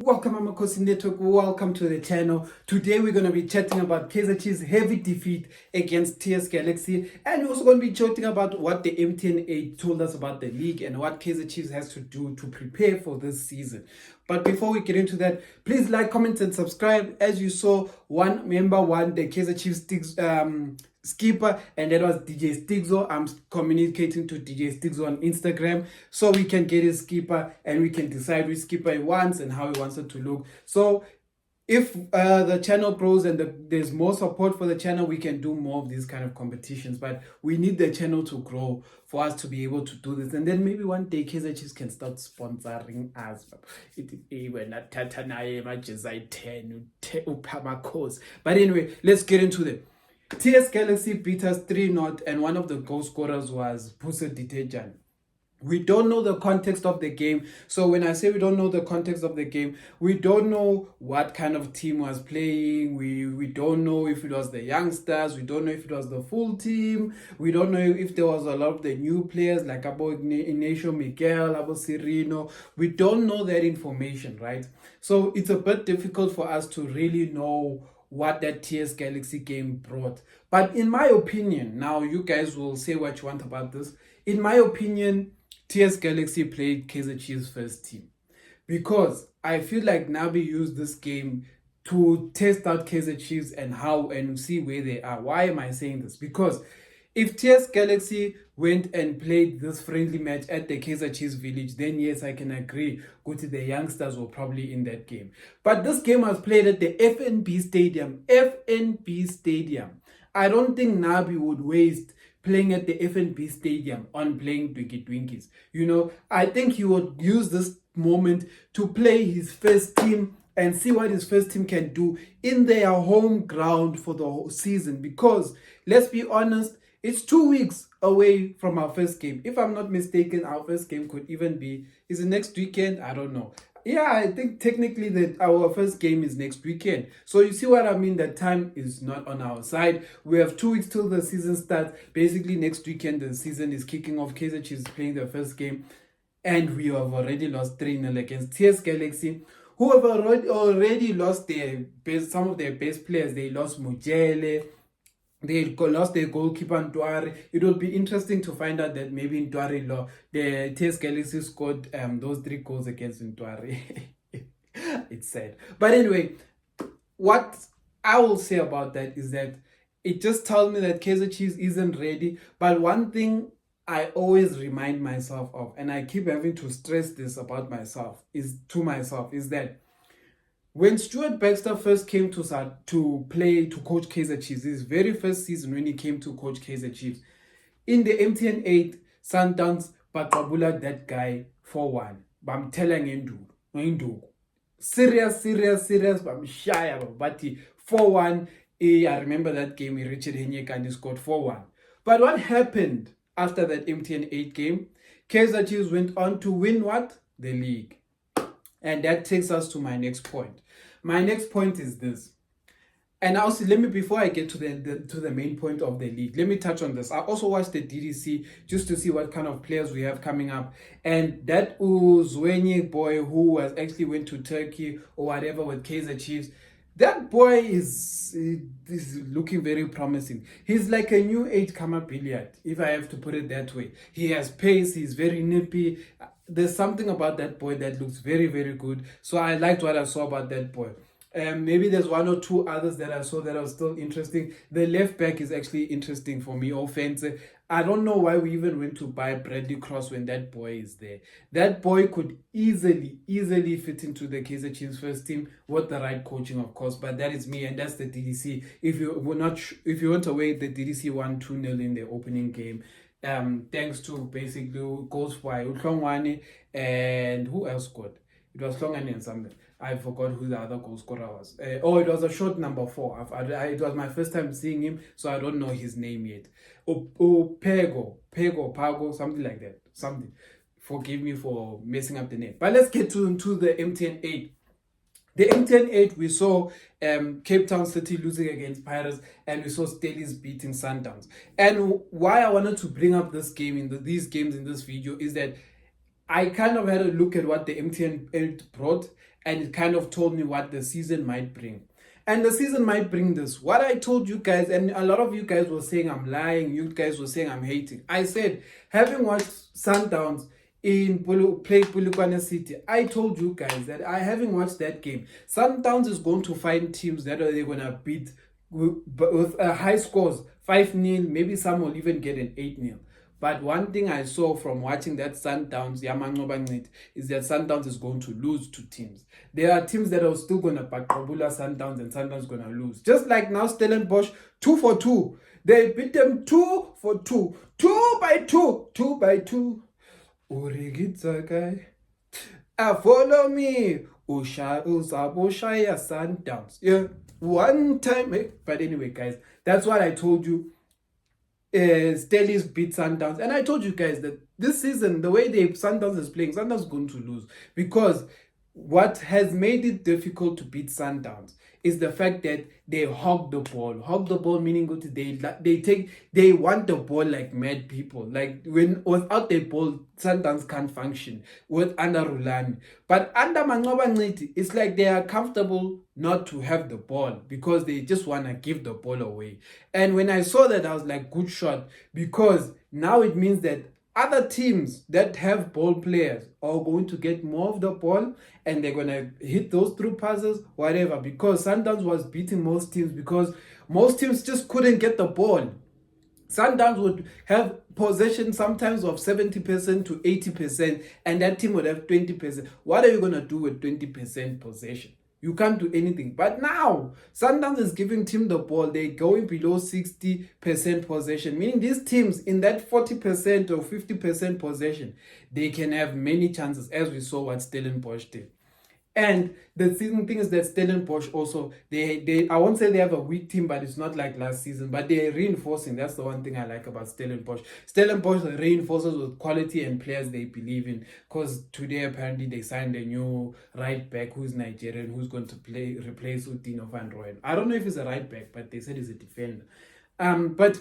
Welcome Amakhosi Network, welcome to the channel. Today we're going to be chatting about Kaizer Chiefs' heavy defeat against TS Galaxy, and we're also going to be chatting about what the MTN 8 told us about the league and what Kaizer Chiefs has to do to prepare for this season. But before we get into that, please like, comment and subscribe. As you saw, one member won the Kaizer Chiefs skipper, and that was DJ Stigzo. I'm communicating to DJ Stigzo on Instagram so we can get his skipper and we can decide which skipper he wants and how he wants it to look. So if the channel grows and there's more support for the channel, we can do more of these kind of competitions. But we need the channel to grow for us to be able to do this. And then maybe one day Kaizer Chiefs can start sponsoring us. But anyway, let's get into them. TS Galaxy beat us 3-0, and one of the goal scorers was Puso. We don't know the context of the game. So when I say we don't know the context of the game, we don't know what kind of team was playing. We don't know if it was the youngsters. We don't know if it was the full team. We don't know if there was a lot of the new players like Abo Ignacio Miguel, Abo Cirino. We don't know that information, right? So it's a bit difficult for us to really know what that TS Galaxy game brought. But in my opinion, now you guys will say what you want about this. In my opinion, TS Galaxy played Kaizer Chiefs first team, because I feel like Nabi used this game to test out Kaizer Chiefs and see where they are. Why am I saying this? Because if TS Galaxy went and played this friendly match at the Kaizer Chiefs village, then yes, I can agree. The youngsters were probably in that game. But this game was played at the FNB Stadium. FNB Stadium. I don't think Nabi would waste playing at the FNB Stadium on playing Twinkies. I think he would use this moment to play his first team and see what his first team can do in their home ground for the whole season. Because, let's be honest, it's 2 weeks away from our first game. If I'm not mistaken, our first game could even be, is it next weekend? I don't know. Yeah, I think technically that our first game is next weekend. So you see what I mean? That time is not on our side. We have 2 weeks till the season starts. Basically, next weekend the season is kicking off. Kaizer Chiefs is playing their first game, and we have already lost 3-0 against TS Galaxy, who have already lost some of their best players. They lost Mujele. They lost their goalkeeper Ntwari. It will be interesting to find out that maybe Ntwari, the TS Galaxy scored those 3 goals against Ntwari. It's sad. But anyway, what I will say about that is that it just tells me that Kaizer Chiefs isn't ready. But one thing I always remind myself of, and I keep having to stress this about myself, is that when Stuart Baxter first came to coach Kaizer Chiefs, his very first season when he came to coach Kaizer Chiefs, in the MTN 8, Sundowns baqabula that guy 4-1. Bamthela ngenduku. Serious, bamshaya, but 4-1. I remember that game, Richard Henyeka, and he scored 4-1. But what happened after that MTN 8 game? Kaizer Chiefs went on to win what? The league. And that takes us to my next point. My next point is this. And also, before I get to the main point of the league, let me touch on this. I also watched the DDC just to see what kind of players we have coming up. And that Uzwenye boy who actually went to Turkey or whatever with Kaizer Chiefs, that boy is looking very promising. He's like a new age Kama Billiard, if I have to put it that way. He has pace, he's very nippy. There's something about that boy that looks very, very good. So I liked what I saw about that boy. Maybe there's 1 or 2 others that I saw that are still interesting. The left back is actually interesting for me. Offensive. I don't know why we even went to buy Bradley Cross when that boy is there. That boy could easily fit into the Kaizer Chiefs first team with the right coaching, of course. But that is me, and that's the DDC. If you went away, the DDC won 2-0 in the opening game. Thanks to basically goals by Uhlongwane and who else scored? It was Hlongwane and something. I forgot who the other goal scorer was. It was a short number 4. It was my first time seeing him, so I don't know his name yet. Pago, something like that. Something. Forgive me for messing up the name. But let's get to the MTN 8. The MTN 8, we saw Cape Town City losing against Pirates, and we saw Steelers beating Sundowns. And why I wanted to bring up this game these games in this video is that I kind of had a look at what the MTN 8 brought, and it kind of told me what the season might bring. And the season might bring this. What I told you guys, and a lot of you guys were saying I'm lying, you guys were saying I'm hating. I said, having watched Sundowns play Polokwane City, I told you guys that having watched that game, Sundowns is going to find teams that they're going to beat with high scores, 5-0, maybe some will even get an 8-0. But one thing I saw from watching that Sundowns, is that Sundowns is going to lose to teams. There are teams that are still going to Pakabula Sundowns, and Sundowns going to lose. Just like now, Stellenbosch, 2-2. They beat them 2-2. 2-2. 2-2. Urigitsa guy. Follow me. Uzaboshaya Sundowns. Yeah. One time. But anyway, guys, that's what I told you. Stellies beat Sundowns, and I told you guys that this season, the way Sundowns is playing, Sundowns is going to lose, because what has made it difficult to beat Sundowns is the fact that they hog the ball. Hog the ball meaning they want the ball like mad people. Like when without the ball, Sundowns can't function with under Rulani. But under Mangoba Nciti, it's like they are comfortable not to have the ball because they just want to give the ball away. And when I saw that, I was like, good shot, because now it means that other teams that have ball players are going to get more of the ball, and they're going to hit those through passes, whatever, because Sundowns was beating most teams because most teams just couldn't get the ball. Sundowns would have possession sometimes of 70% to 80%, and that team would have 20%. What are you going to do with 20% possession? You can't do anything. But now, Sundowns is giving team the ball. They're going below 60% possession, meaning these teams in that 40% or 50% possession, they can have many chances, as we saw what Stellenbosch did. And the season thing is that Stellenbosch also, they I won't say they have a weak team, but it's not like last season, but they're reinforcing. That's the one thing I like about Stellenbosch. Stellenbosch reinforces with quality and players they believe in, because today apparently they signed a new right back who's Nigerian, who's going to replace Udino van Rooyen. I don't know if he's a right back, but they said he's a defender. But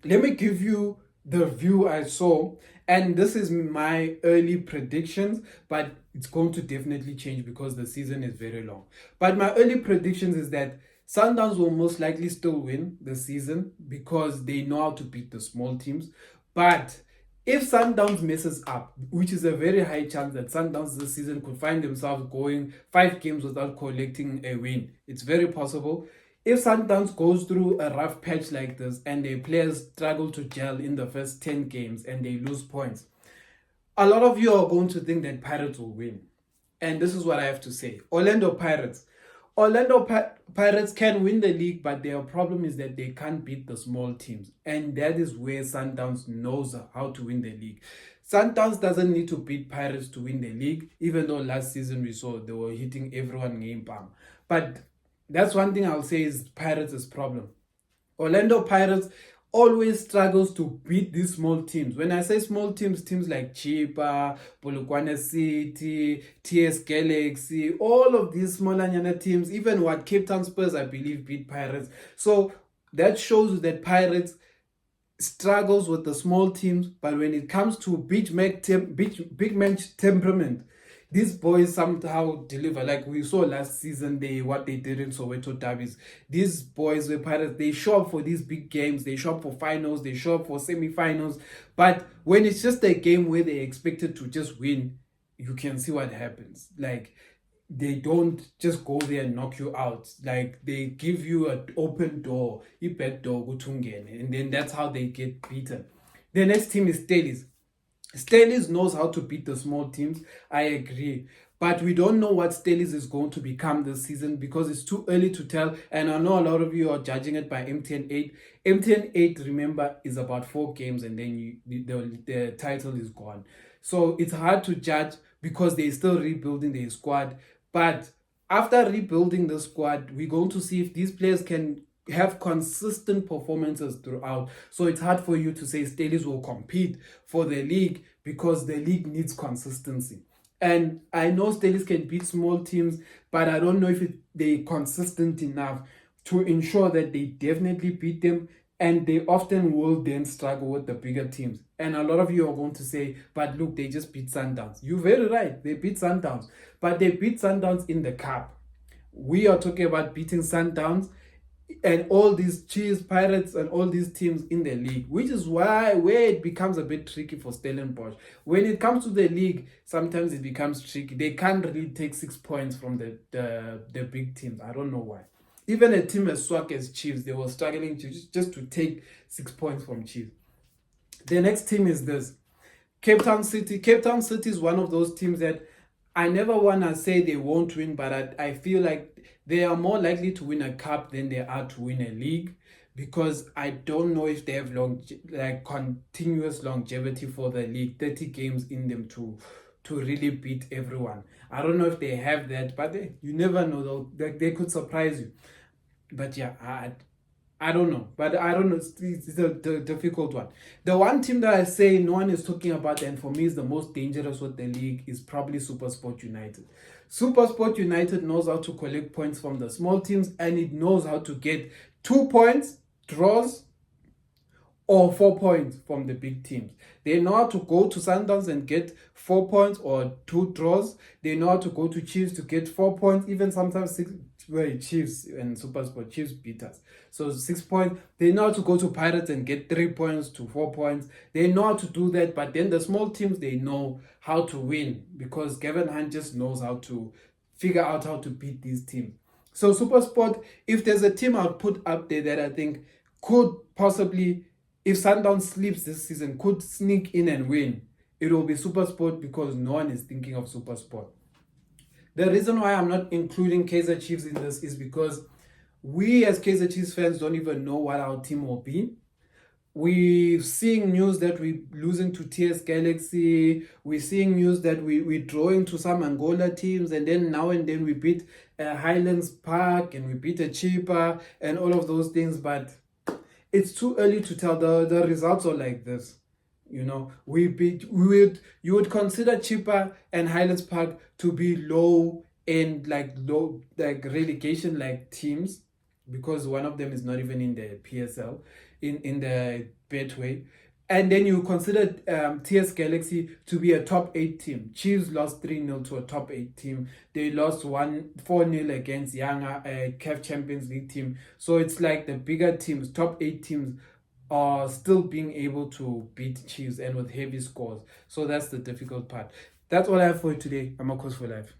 let me give you the view I saw, and this is my early predictions, but it's going to definitely change because the season is very long. But my early predictions is that Sundowns will most likely still win the season because they know how to beat the small teams. But if Sundowns messes up, which is a very high chance that Sundowns this season could find themselves going 5 games without collecting a win, it's very possible. If Sundowns goes through a rough patch like this and their players struggle to gel in the first 10 games and they lose points, a lot of you are going to think that Pirates will win. And this is what I have to say. Orlando Pirates can win the league, but their problem is that they can't beat the small teams. And that is where Sundowns knows how to win the league. Sundowns doesn't need to beat Pirates to win the league, even though last season we saw they were hitting everyone game palm. But that's one thing I'll say is Pirates' problem. Orlando Pirates always struggles to beat these small teams. When I say small teams, teams like Chipa, Polokwane City, TS Galaxy, all of these small Anyana teams, even what Cape Town Spurs, I believe, beat Pirates. So that shows that Pirates struggles with the small teams, but when it comes to big man temperament, these boys somehow deliver. Like we saw last season, what they did in Soweto derbies. These boys were Pirates. They show up for these big games. They show up for finals. They show up for semi-finals. But when it's just a game where they're expected to just win, you can see what happens. Like they don't just go there and knock you out. Like they give you an open door, a back door, and then that's how they get beaten. The next team is Stellies. Stellies knows how to beat the small teams. I agree. But we don't know what Stellies is going to become this season because it's too early to tell. And I know a lot of you are judging it by MTN 8. MTN 8, remember, is about 4 games and then the title is gone. So it's hard to judge because they're still rebuilding their squad. But after rebuilding the squad, we're going to see if these players can have consistent performances throughout. So it's hard for you to say Stellies will compete for the league because the league needs consistency. And I know Stellies can beat small teams, but I don't know if they're consistent enough to ensure that they definitely beat them and they often will then struggle with the bigger teams. And a lot of you are going to say, but look, they just beat Sundowns. You're very right, they beat Sundowns, but they beat Sundowns in the cup. We are talking about beating Sundowns and all these Chiefs, Pirates, and all these teams in the league, which is why where it becomes a bit tricky for Stellenbosch. When it comes to the league, sometimes it becomes tricky. They can't really take 6 points from the big teams. I don't know why. Even a team as swag as Chiefs, they were struggling to just to take 6 points from Chiefs. The next team is this, Cape Town City. Cape Town City is one of those teams that I never want to say they won't win, but I feel like they are more likely to win a cup than they are to win a league, because I don't know if they have continuous longevity for the league, 30 games in them to really beat everyone. I don't know if they have that, but you never know though. They could surprise you. But yeah, I don't know. But I don't know. It's a difficult one. The one team that I say no one is talking about, and for me is the most dangerous with the league, is probably SuperSport United. SuperSport United knows how to collect points from the small teams, and it knows how to get 2 points, draws, or 4 points from the big teams. They know how to go to Sundowns and get 4 points or 2 draws. They know how to go to Chiefs to get 4 points, even sometimes 6. Well, Chiefs and SuperSport, Chiefs beat us. So 6 points. They know how to go to Pirates and get 3 points to 4 points. They know how to do that, but then the small teams, they know how to win, because Gavin Hunt just knows how to figure out how to beat these teams. So SuperSport, if there's a team I'll put up there that I think could possibly, if Sundowns sleeps this season, could sneak in and win, it will be SuperSport, because no one is thinking of SuperSport. The reason why I'm not including Kaizer Chiefs in this is because we as Kaizer Chiefs fans don't even know what our team will be. We're seeing news that we're losing to TS Galaxy. We're seeing news that we're drawing to some Angola teams, and then now and then we beat Highlands Park and we beat a Cheaper and all of those things. But it's too early to tell. The results are like this. You know, you would consider Cheaper and Highlands Park to be low relegation like teams, because one of them is not even in the PSL, in the Betway. And then you consider TS Galaxy to be a top 8 team. Chiefs lost 3-0 to a top 8 team. They lost 4-0 against Younger, CAF Champions League team. So it's like the bigger teams, top 8 teams, are still being able to beat Chiefs, and with heavy scores. So that's the difficult part. That's all I have for you today. Amakhosi for life.